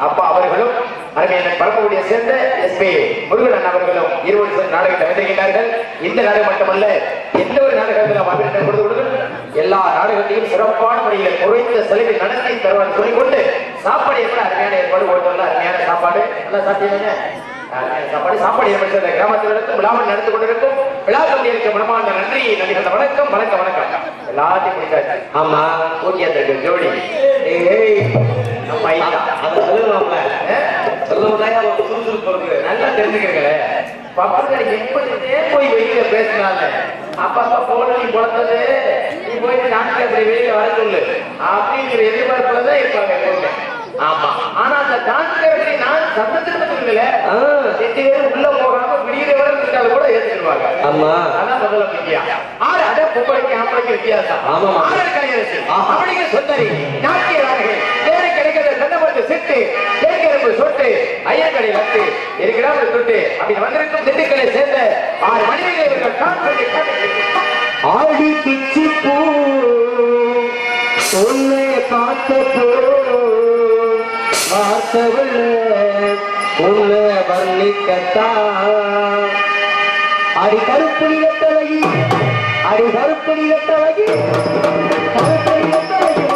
அப்பா அவர்களும் அருமையான பரமக்குடியை சேர்ந்த எஸ்பி முருகன் அவர்களும் இருவரு நாடகத்தை வென்றுகின்றார்கள். இந்த நாடகம் மட்டுமல்ல, எந்த ஒரு நாடகத்தில் அவர்களிடம் கொடுத்து எல்லா நாடகத்தையும் சிறப்பான முறையில் குறைந்த செலவில் நடத்தி தருவார் சொல்லிக்கொண்டு சாப்பாடு எப்படி அருமையான ஏற்பாடு ஓட்டல அருமையான சாப்பாடு நல்லா சாப்பிட்டீங்க. சாப்பாடு கிராமத்தில் நடக்கும் விழாமல் நடந்து கொண்டிருக்கும் விழா கமிட்டியிருக்க பிரமாண்ட நன்றி நன்றிகள். வணக்கம் வணக்கம் வணக்கம். எல்லாத்தையும் முடிச்சாச்சு. ஆமா ஊட்டியாத்திற்கு ஜோடி நல்லா தெரிஞ்சுக்கிறீங்களே. பப்பர்கள் எப்படியே போய் வெளியில பேசினாங்க. அப்பா போன நீ குழந்தது நீ போயிட்டு நாட்டுல அப்படி வெளியில வர சொல்லு அப்படிங்கிற எதிர்பார்ப்புலதான் இருப்பாங்க எப்பவுமே. ஆமா, ஆனா அந்த டான்ஸ்காரத்தை நான் சத்தத்துக்கு சொல்லல, எட்டு பேரும் உள்ள போகாம விடியிற வரை இருந்தாலும் கூட ஏற்றுக்குவாங்க. ஆமா, அதான் முதல்ல முக்கியம். ஆறு அத பொம்பளைக்கு ஆம்பளைக்கு வித்தியாசம். ஆமா, ஆறு கலையரசு அவனுக்கு சொந்தரி நாட்டியரார்கள் வேற கிடைக்கிற சண்டமட்டு சிட்டு தேக்கரம்பு சொட்டு ஐயக்கடை லட்டு இருக்கிறாங்க தொட்டு அப்படி வந்திருக்கும் திண்டுக்கலை சேர்ந்த 6 மனிதர்கள் இவர்கள் டான்ஸ் ஆடி பிச்சு பூ பார்த்தவள் உன்னை வர்ணிக்கத்தான் அடி கருப்பு நிலத்தழகி அடி கருப்பு நிலத்தழகி கருப்பு நிலத்தழகி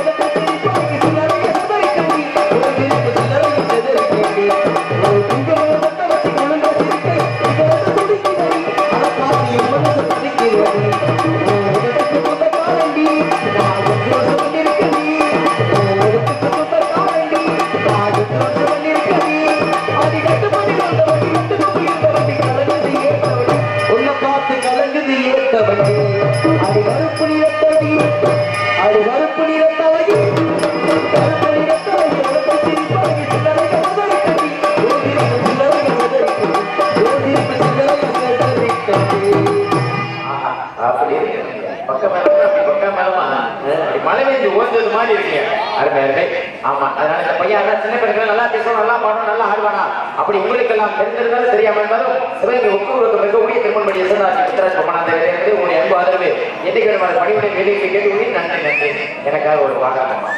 மழை பெஞ்சு ஓய்ந்தது மாதிரி இருக்கு அருமை அருமை. ஆமா, அதனால இந்த பையன் சின்ன பிள்ளைகள் நல்லா பேசணும், நல்லா பாடணும், நல்லா ஆடுவானா அப்படி உங்களுக்கு எல்லாம் தெரிஞ்சிருந்தாலும் தெரியாம இருந்தாலும் சிவகங்கை ஒவ்வொரு மிகக்கூடிய திருமணபடி சித்தராஜ் பொம்மனாந்த உங்களுடைய அன்பு ஆதரவு என்னைக்கு பணிவுடைய வேலைக்கு கேட்டு நன்றி நன்றி. எனக்காக ஒரு பாடலாமா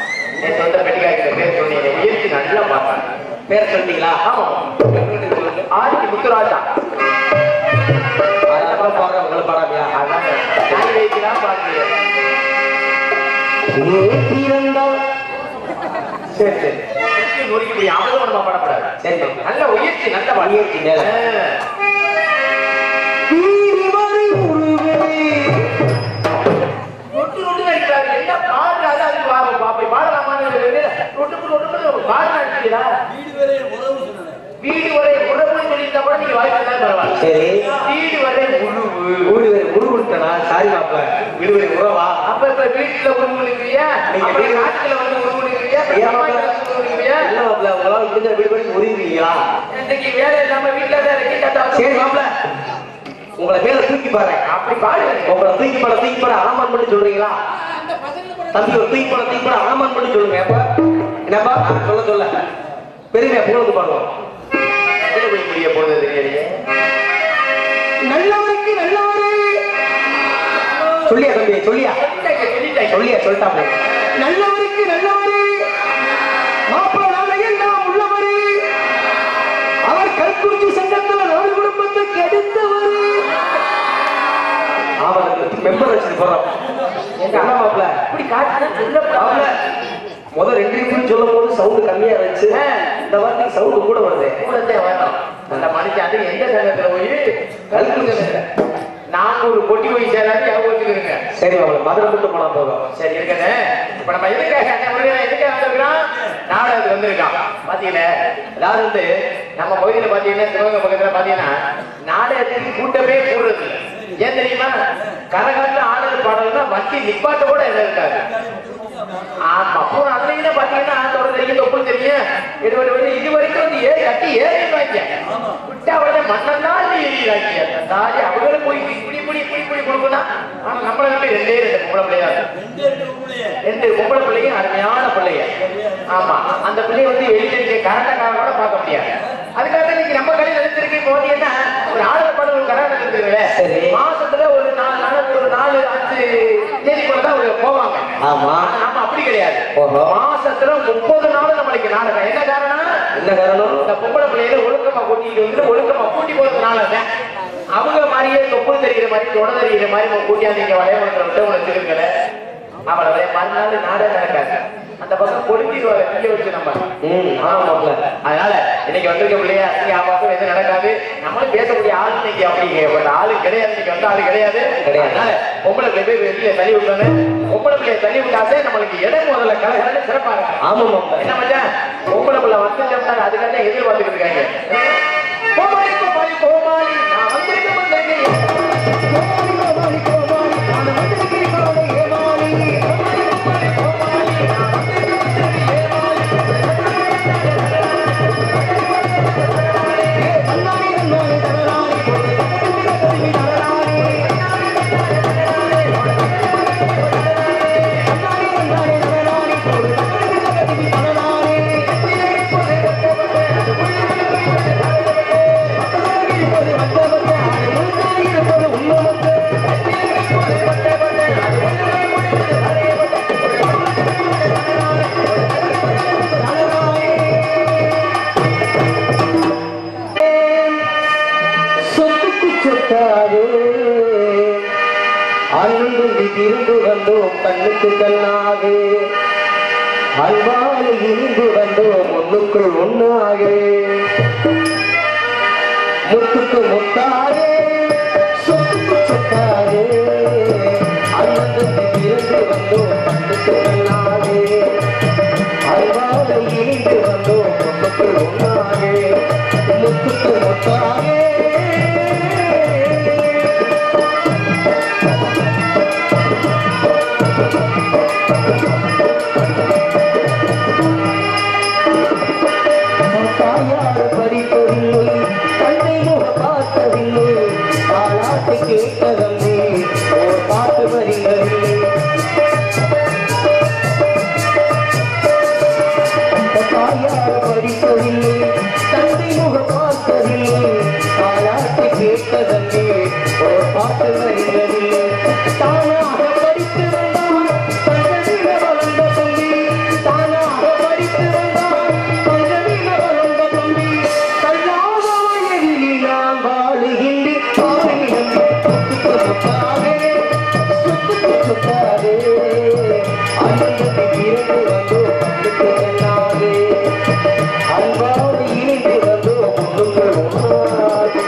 என் சொந்த பெட்டிக்காய்க்கிற பேர் சொல்லி என்னை உயர்த்தி நல்லா பார்ப்பேன். பேர் சொல்லிட்டீங்களா? ஆமா, ஆதிக்கு முத்துராஜா. உங்களை பாடாமியா? அதான் வைக்கலாம் பாருங்க. சரி சரி, நொறுக்கி அவசரமா பாடப்படாது. சரி, நல்ல உயர்ச்சி, நல்ல உயர்ச்சி. வீடு வரை உறவு சொல்லியிருந்தா கூட நீங்க வாய்ப்பு பரவாயில்ல. சரி, வீடு வரை உருவு, வீடு வரை உருவுட்டனா சாரி மாப்பிள, வீடு வரை உறவா? அப்ப இப்ப வீட்டுல உருவுனுக்கிறியா, நீங்க நாட்டுல வந்து உருவுனுக்கிறியா, உருவுனுக்கிறியா? இல்ல மாப்பிள, உங்களால முடிஞ்ச வீடு வரை உருவீங்களா? இன்னைக்கு வேலை இல்லாம வீட்டுல தான் இருக்கி. சரி மாப்பிள, உங்களை மேல தூக்கி பாரு. அப்படி பாரு, உங்களை தூக்கி பாட ஆமான் பண்ணி சொல்றீங்களா? தம்பி ஒரு தூக்கி பாட ஆமான் பண்ணி சொல்லுங்க. அப்ப என்னப்பா சொல்ல பெருமையா புகழ்ந்து பாடுவோம். முடிய போனது நல்லவருக்கு நல்லவரு சொல்லியா தம்பி, சொல்லியா சொல்லிட்டாங்க. நல்லவருக்கு நல்லவரு மாப்பிள்ள நாளையில் நாம் உள்ளவரு, அவர் கல்குறிச்சி சங்கத்தில் நாடு குடும்பத்துக்கு எடுத்தவரு. அவருக்கு மெம்பர் வச்சு போறோம். என்ன மாப்பிள்ள இப்படி காட்டு? முதல் 2 நிமிஷம் சொல்லும் போது சவுண்ட் கம்மியா இருந்துச்சு, இந்த வார்த்தை சவுண்ட் கூட வருது. கூடத்தே வரணும் அந்த மனுஷன். அது எந்த சங்கத்துல போய் கல்குங்க 400 கொட்டி போய் சேராது அவங்க வச்சுக்கிறீங்க. சரி, அவங்களை மதுரை மட்டும் போனா போதும். சரி இருக்கண்ணே, இப்ப நம்ம எதுக்காக எதுக்காக வந்திருக்கிறோம்? நாடகத்துக்கு வந்திருக்கான் பாத்தீங்களா? அதாவது வந்து நம்ம பகுதியில பாத்தீங்கன்னா, சிவகங்கை பக்கத்துல பாத்தீங்கன்னா நாடகத்துக்கு கூட்டமே கூடுறது. ஏன் தெரியுமா? கரகாட்டுல ஆடல் பாடல்னா வண்டி நிப்பாட்ட கூட எல்லாம் இருக்காது. ஆமா, அப்புறம் அதுல பாத்தீங்கன்னா தெரியும், தொப்புள் தெரியும், இது வரைக்கும் வந்து கட்டி ஏறிடுவாங்க. விட்டா அவளை மண்ணந்தான் ஏறிடுறாங்க. தாரி அவங்களும் போய் இப்படி கொடுக்கணும். ஆனா நம்மள நம்பி 2 பொம்பளை பிள்ளையா, 2 பொம்பளை பிள்ளைங்க அருமையான பிள்ளைங்க. ஆமா, அந்த பிள்ளைய வந்து வெளியில இருக்க கரண்டக்காரனோட பார்க்க முடியாது. அதுக்காக இன்னைக்கு நம்ம கடையில் எடுத்திருக்கேன் போதீங்கன்னா ஒரு ஆடல் பாடல் ஒரு கரண்ட் எடுத்துருக்கேன். மாசத்துல ஒரு 4 நாள், ஒரு 4-5 தேதிக்குள்ள தான் போவாங்க. ஆமா, நம்ம அப்படி கிடையாது. மாசத்துல 30 நாள் நம்மளுக்கு நாடகம். என்ன காரணம்? இந்த பொம்பளை பிள்ளைகளை ஒழுக்கமா கூட்டிட்டு வந்து ஒழுக்கமா கூட்டி போறதுனால அவங்க மாதிரியே தொப்பு தெரிகிற மாதிரி, தொட தெரிகிற மாதிரி கூட்டியாந்து இங்க வளையமன்ற விட்டு உனக்கு இருக்குல்ல, அவளை மறுநாள் நாடகம் நடக்காது. அந்த பக்கம் கொடுத்திடுவாங்க இங்க வச்சு நம்ம. அதனால இன்னைக்கு வந்திருக்க பிள்ளையா பக்கம் எதுவும் நடக்காது. நம்மளும் பேசக்கூடிய ஆள் இன்னைக்கு அப்படி ஆளு கிடையாது. இன்னைக்கு வந்து ஆளு கிடையாது. அதனால பொம்பளை பிள்ளை போய் வெளியில தள்ளி விட்டாங்க. பொம்பளை பிள்ளைய தள்ளி விட்டாசே நம்மளுக்கு இடம் முதல்ல கலகலன்னு சிறப்பாங்க. ஆமா, என்ன மச்சா, பொம்பளை பிள்ளை வந்துட்டோம்னா அதுக்காக எதிர்பார்த்துக்கிட்டு இருக்காங்க. கோமாளி கோமாளி கோமாளி நான் வந்திருக்க வந்தோம் கண்ணுக்கு கண்ணாக அன்பால் இருந்து வந்தோம் ஒண்ணுக்குள் ஒண்ணாக முத்துக்கு முத்தாக சொத்துக்கு சொத்தாக அண்ணனுக்கு இருந்து வந்தோம் கண்ணுக்கு கண்ணாக அன்பால் இருந்து வந்தோம் ஒண்ணுக்குள் ஒண்ணாக முத்துக்கு முத்தாக கேட்டதே ஒரு பாட்டு வருகிறது தாயார் படிப்பதில்லை தந்தை முக பார்த்ததில்லை தாயாட்டு கேட்டதே ஒரு பாட்டு வருகிறது தானாக படித்து வந்தால் தந்தையில வளர்ந்த தம்பி தானாக படித்து வந்தால் தந்தையில வளர்ந்த தம்பி கல்லாத வயதில் நான் வாழுகின்றேன் அன்பாடு இணைந்து வந்து ஒன்றுங்கள் ஒன்றாது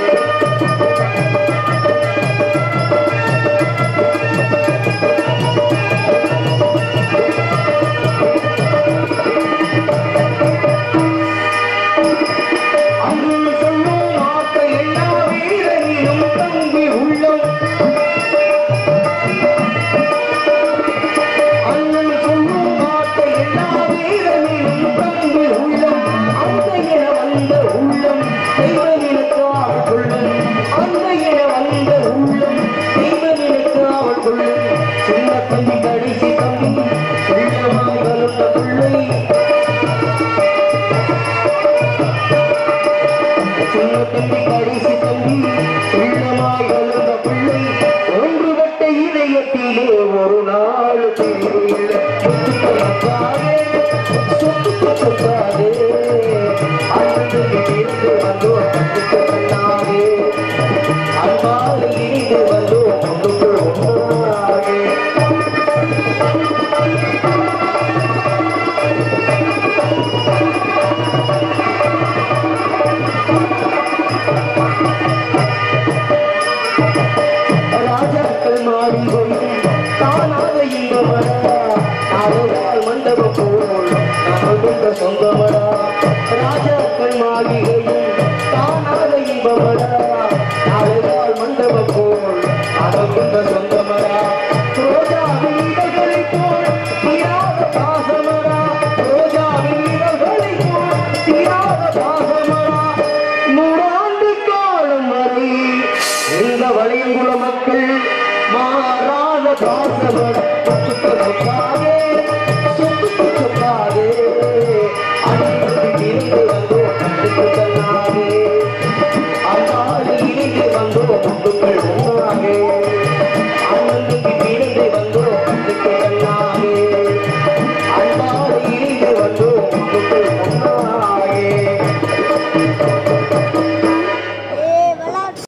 அன்று சொல்லும் மாற்ற எல்லா வீரனிலும் தங்கி உள்ளம் அண்ணன் சொல்லும் மாற்ற எல்லா வீரனிலும் தங்கி உள்ளம் அந்த என வந்த உள்ளம் தெய்வனுக்கு அவள் கொள்ளும் அந்த என வந்த உள்ளம் தெய்வனுக்கு அவள் கொள்ளும் சின்ன தம்பி கடைசி தம்பி உள்ளமாய் வளர்ந்த பிள்ளை சின்ன தம்பி கடைசி தம்பி உள்ளமாய் வளர்ந்த பிள்ளை ஒன்றுபட்ட இதயத்திலே ஒரு நாள் தெரியவில்லை சொத்துக்கு சொத்தாதே அன்புக்கு இருந்து வந்தோம் கண்ணுக்கு கண்ணாகே அன்பால் இருந்து வந்தோம் ஒன்றுக்குள் ஒன்றாகே ராஜாக்கள் மாறி கொள்ளும் தானாக இன்பமடா நாடுவாள் மண்டபம் போல் நாடுகின்ற சொந்தமடா ராஜாக்கள் மாளிகையும் தானாக இன்பமடா நாடுவாள் மண்டபம் போல் நாடுகின்ற சொந்தமடா ரோஜாவின் இதழ்களை போல் தீராத பாசமடா ரோஜாவின் இதழ்களை போல் தீராத பாசமடா நூறாண்டு காலம் வரை இந்த வளையங்குள மக்கள் மாறாத பாசமடா